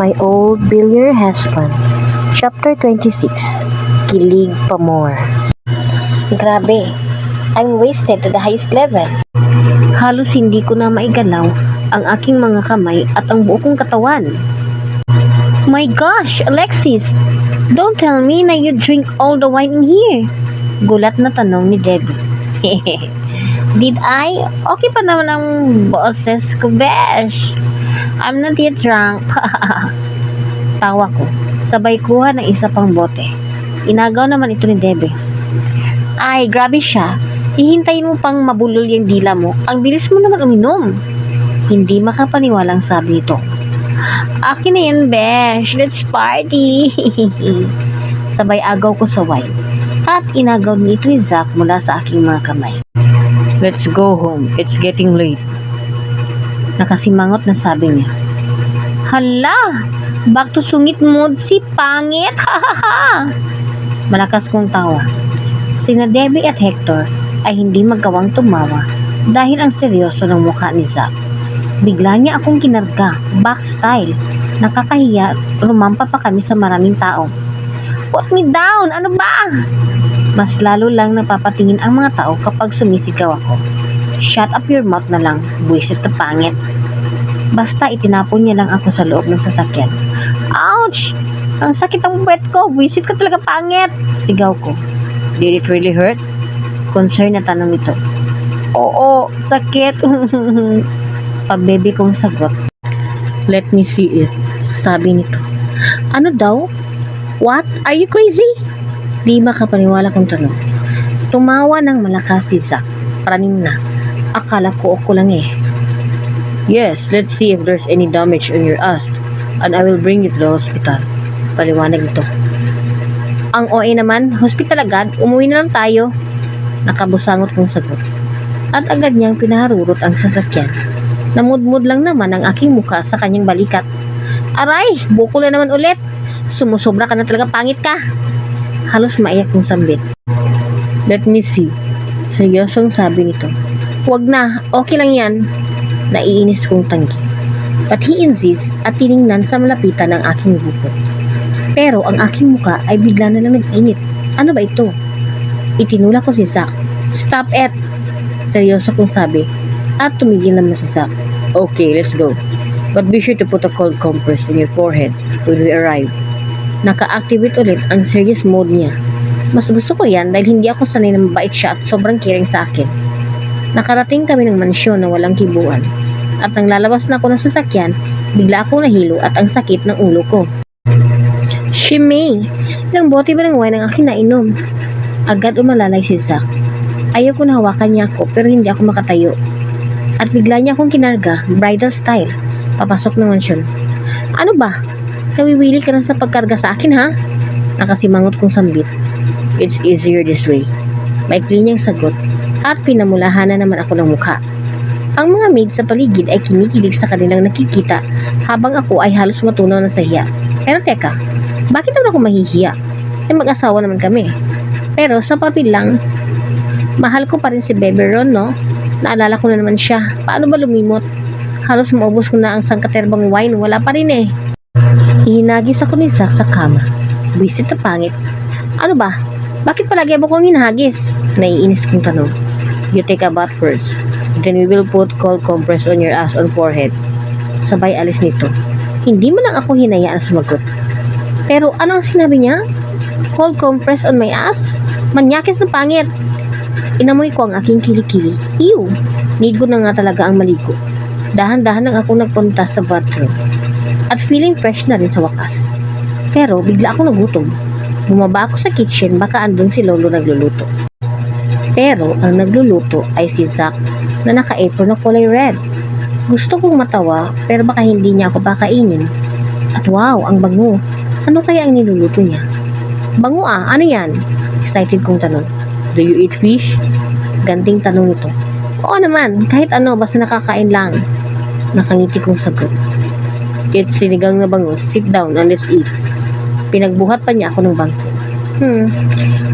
My Old Billionaire Husband, Chapter 26, Kilig pa more. Grabe, I'm wasted to the highest level. Halos hindi ko na maigalaw ang aking mga kamay at ang buo kong katawan. My gosh, Alexis, don't tell me na you drink all the wine in here. Gulat na tanong ni Debbie. Did I? Okay pa naman ang boses ko, besh. I'm not yet drunk. Tawa ko. Sabay kuha ng isa pang bote. Inagaw naman ito ni Debbie. Ay, grabe siya. Hihintayin mo pang mabulol yung dila mo. Ang bilis mo naman uminom. Hindi makapaniwalang sabi nito. Akin na yan, besh. Let's party. Sabay agaw ko sa wine. At inagaw nito ni Zach mula sa aking mga kamay. Let's go home. It's getting late. Nakasimangot na sabi niya. Hala! Back to sungit mood si pangit! Ha! Malakas kong tawa. Sina Debbie at Hector ay hindi magawang tumawa dahil ang seryoso ng mukha ni Zach. Bigla niya akong kinarga, back style. Nakakahiya, rumampa pa kami sa maraming tao. Put me down! Ano ba? Mas lalo lang napapatingin ang mga tao kapag sumisigaw ako. Shut up your mouth na lang, buwisit na pangit. Basta itinapon niya lang ako sa loob ng sasakyan. Ouch! Ang sakit ang puwet ko, buwisit ka talaga pangit! Sigaw ko. Did it really hurt? Concern na tanong nito. Oo, sakit. Pabebe kong sagot. Let me see it, sabi nito. Ano daw? What? Are you crazy? Di makapaniwala kong tanong. Tumawa ng malakas si Zach. Praning na. Akala ko ako lang eh. Yes, let's see if there's any damage on your ass and I will bring you to the hospital. Paliwanag nito. Ang OA naman, hospital agad, umuwi na lang tayo. Nakabusangot kong sagot. At agad niyang pinaharurot ang sasakyan. Namudmud lang naman ang aking mukha sa kanyang balikat. Aray, bukol na naman ulit. Sumusobra ka na talaga, pangit ka. Halos maiyak kong sambit. Let me see. Seryosong sabi nito. Huwag na, okay lang yan. Naiinis kong tanggi. But he insists at tiningnan sa malapitan ng aking buko. Pero ang aking muka ay bigla na lang nag-init. Ano ba ito? Itinula ko si Zach. Stop it! Seryoso kong sabi. At tumigil naman si Zach. Okay, let's go. But be sure to put a cold compress in your forehead when we arrive. Naka-activate ulit ang serious mode niya. Mas gusto ko yan dahil hindi ako sanay na mabait siya at sobrang caring sa akin. Nakarating kami ng mansyon na walang kibuan. At nang lalabas na ako ng sasakyan, bigla akong nahilo at ang sakit ng ulo ko. Shimei, ilang bote ba ng wine ang aking nainom? Agad umalalay si Zach. Ayaw ko na hawakan niya ako pero hindi ako makatayo. At bigla niya akong kinarga, bridal style, papasok ng mansyon. Ano ba? Nawiwili ka na sa pagkarga sa akin ha? Nakasimangot kong sambit. It's easier this way. Maikli niyang sagot. At pinamulahan na naman ako ng mukha. Ang mga maid sa paligid ay kinikilig sa kanilang nakikita habang ako ay halos matunaw na sa hiya. Pero teka, bakit naman ako mahihiya? Eh mag-asawa naman kami. Pero sa papel lang, mahal ko pa rin si Bebe Ron, no? Naalala ko na naman siya. Paano ba lumimot? Halos maubos ko na ang sangkaterbang wine, wala pa rin eh. Ihinagis ako ni Zach sa kama. Bisit na pangit. Ano ba? Bakit palagi mo kong hinahagis? Naiinis kong tanong. You take a bath first. Then we will put cold compress on your ass on forehead. Sabay alis nito. Hindi mo lang ako hinayaan sumagot. Pero anong sinabi niya? Cold compress on my ass? Manyakis na pangit. Inamoy ko ang aking kilikili. Ew! Need ko na nga talaga ang maligo. Dahan-dahan lang ako nagpunta sa bathroom. At feeling fresh na rin sa wakas. Pero bigla ako nagutom. Bumaba ako sa kitchen, baka andun si Lolo nagluluto. Pero ang nagluluto ay si Zach na naka-apron na kulay red. Gusto kong matawa pero baka hindi niya ako bakainin. At wow, ang bango. Ano kaya ang niluluto niya? Bango ah, ano yan? Excited kong tanong. Do you eat fish? Ganting tanong nito. Oo naman, kahit ano basta nakakain lang. Nakangiti kong sagot. It's sinigang na bango. Sit down and let's eat. Pinagbuhat pa niya ako ng bangko.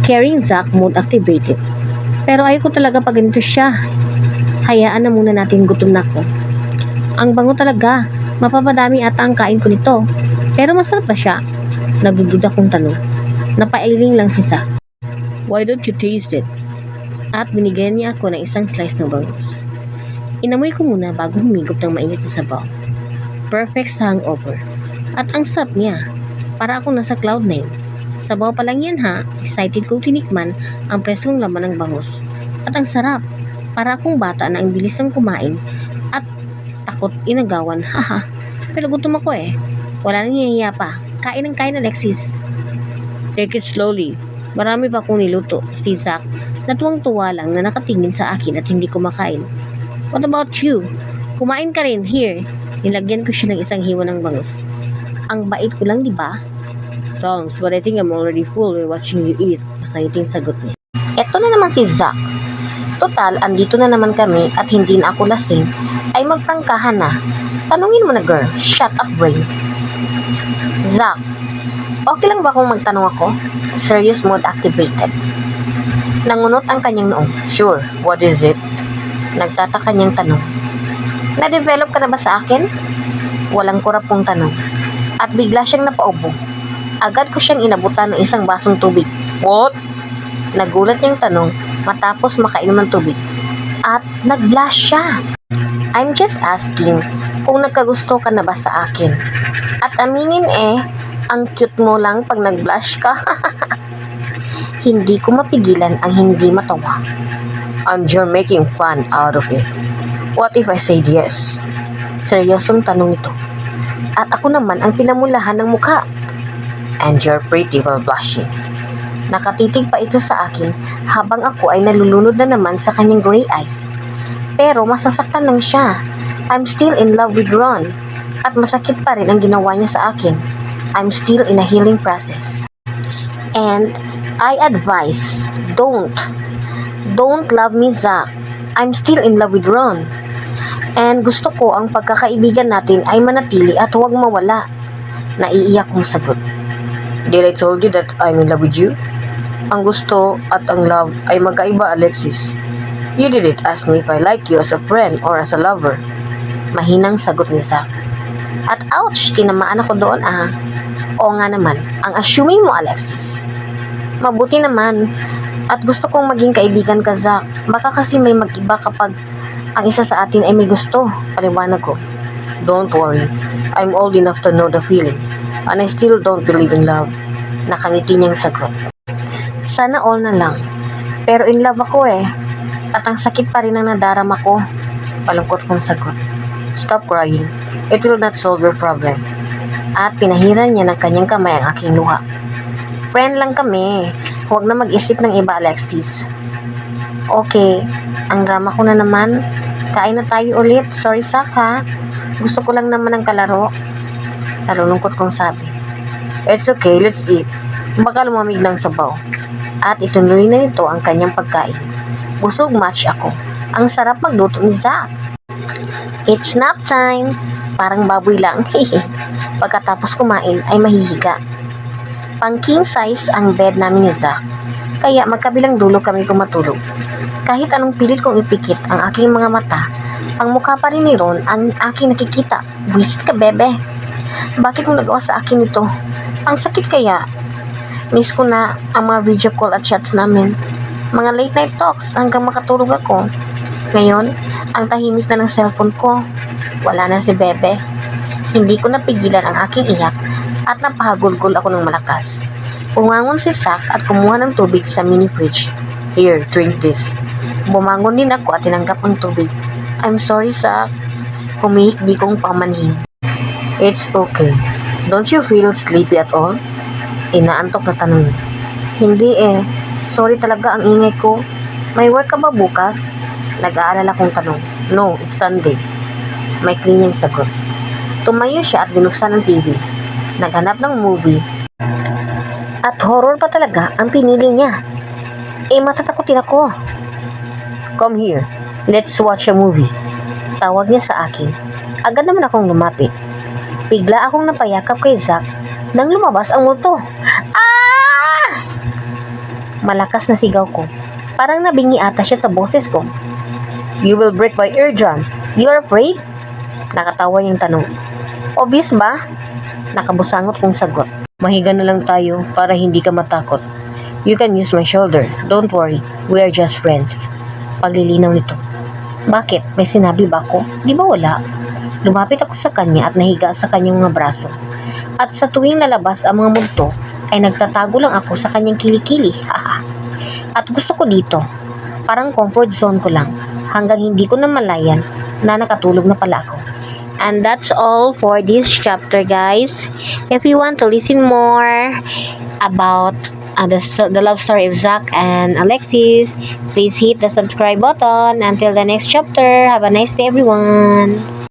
Caring Zach mode activated. Pero ayoko talaga pag ganito siya. Hayaan na muna natin, gutom na ako. Ang bango talaga. Mapapadami ata ang kain ko nito. Pero masarap ba siya? Nagdududa kong tanong. Napailing lang si Zack. Why don't you taste it? At binigyan niya ako ng isang slice ng bangus. Inamoy ko muna bago humigop ng mainit sa sabaw. Perfect sa hangover. At ang sarap niya. Para akong nasa cloud9. Sabaw pa lang yan ha. Excited kong tinikman ang presong laman ng bangus. At ang sarap. Para akong bata na ang bilis ng kumain at takot inagawan. Haha. Pero gutom ako eh. Wala nang hihiya pa. Kain ng kain, Alexis. Take it slowly. Marami pa akong niluto. Si Zack na tuwang-tuwa lang na nakatingin sa akin at hindi kumakain. What about you? Kumain ka rin. Here. Nilagyan ko siya ng isang hiwa ng bangus. Ang bait ko lang, di ba? Thanks, but I think I'm already full by watching you eat. Nakangiting sagot niya. Eto na naman si Zack. Total, andito na naman kami at hindi na ako lasing, ay magprangkahan na. Tanungin mo na girl, shut up brain. Zack, okay lang ba kung magtanong ako? Serious mode activated. Nangunot ang kanyang noong. Sure, what is it? Nagtataka niyang tanong. Na-develop ka na ba sa akin? Walang kurap kong tanong. At bigla siyang napaubo. Agad ko siyang inabutan ng isang basong tubig. What? Nagulat niyang tanong matapos makainom ng tubig. At nag-blush siya. I'm just asking kung nagkagusto ka na ba sa akin. At aminin ang cute mo lang pag nag-blush ka. Hindi ko mapigilan ang hindi matawa. And you're making fun out of it. What if I said yes? Seryosong tanong ito. At ako naman ang pinamulahan ng mukha. And you're pretty while blushing. Nakatitig pa ito sa akin habang ako ay nalulunod na naman sa kanyang gray eyes. Pero masasaktan lang siya. I'm still in love with Ron. At masakit pa rin ang ginawa niya sa akin. I'm still in a healing process. And I advise, don't love me, Zack. I'm still in love with Ron. And gusto ko ang pagkakaibigan natin ay manatili at huwag mawala. Naiiyak kong sagot. Did I told you that I'm in love with you? Ang gusto at ang love ay magkaiba, Alexis. You didn't ask me if I like you as a friend or as a lover. Mahinang sagot ni Zack. At ouch, tinamaan ako doon Oo nga naman, ang assuming mo, Alexis. Mabuti naman. At gusto kong maging kaibigan ka, Zack. Baka kasi may mag-iba kapag ang isa sa atin ay may gusto. Paliwanag ko. Don't worry. I'm old enough to know the feeling. And I still don't believe in love. Nakangiti niyang sagot. Sana all na lang. Pero in love ako At ang sakit pa rin ang nadarama ko. Palungkot kong sagot. Stop crying. It will not solve your problem. At pinahiran niya ng kanyang kamay ang aking luha. Friend lang kami. Huwag na mag-isip ng iba, Alexis. Okay. Ang drama ko na naman. Kain na tayo ulit. Sorry, Zack. Gusto ko lang naman ng kalaro. Nalulungkot kong sabi. It's okay, let's eat. Baka lumamig ng sabaw. At ituloy na nito ang kanyang pagkain. Busog match ako. Ang sarap magluto ni Zack. It's nap time. Parang baboy lang. Pagkatapos kumain ay mahihiga. Pang king size ang bed namin ni Zack. Kaya magkabilang dulo kami kumatulog. Kahit anong pilit kong ipikit ang aking mga mata, ang mukha pa rin ni Ron ang aking nakikita. Buwisit ka, bebe. Bakit mo nagawa sa akin ito? Ang sakit kaya. Miss ko na ang mga video call at chats namin. Mga late night talks hanggang makatulog ako. Ngayon, ang tahimik na ng cellphone ko. Wala na si Bebe. Hindi ko napigilan ang aking iyak at napahagulgol ako ng malakas. Bumangon si Zack at kumuha ng tubig sa mini fridge. Here, drink this. Bumangon din ako at tinanggap ang tubig. I'm sorry, Zack. Humihikbi kong pamanhin. It's okay. Don't you feel sleepy at all? Inaantok na tanong. Hindi Sorry talaga ang ingay ko. May work ka ba bukas? Nag-aalala kong tanong. No, it's Sunday. May klinyang sagot. Tumayo siya at binuksan ang TV. Naghanap ng movie. At horror pa talaga ang pinili niya. Matatakotin ako. Come here. Let's watch a movie. Tawag niya sa akin. Agad naman akong lumapit. Bigla akong napayakap kay Zack nang lumabas ang multo. Malakas na sigaw ko. Parang nabingi ata siya sa boses ko. You will break my eardrum. You are afraid? Nakatawa niyang tanong. Obvious ba? Nakabusangot kong sagot. Mahiga na lang tayo para hindi ka matakot. You can use my shoulder. Don't worry. We are just friends. Paglilinaw nito. Bakit? May sinabi ba ako? Di ba wala? Lumapit ako sa kanya at nahiga sa kanyang mga braso. At sa tuwing lalabas ang mga multo, ay nagtatago lang ako sa kanyang kilikili. At gusto ko dito. Parang comfort zone ko lang. Hanggang hindi ko namalayan na nakatulog na pala ako. And that's all for this chapter, guys. If you want to listen more about the love story of Zach and Alexis, please hit the subscribe button. Until the next chapter, have a nice day, everyone.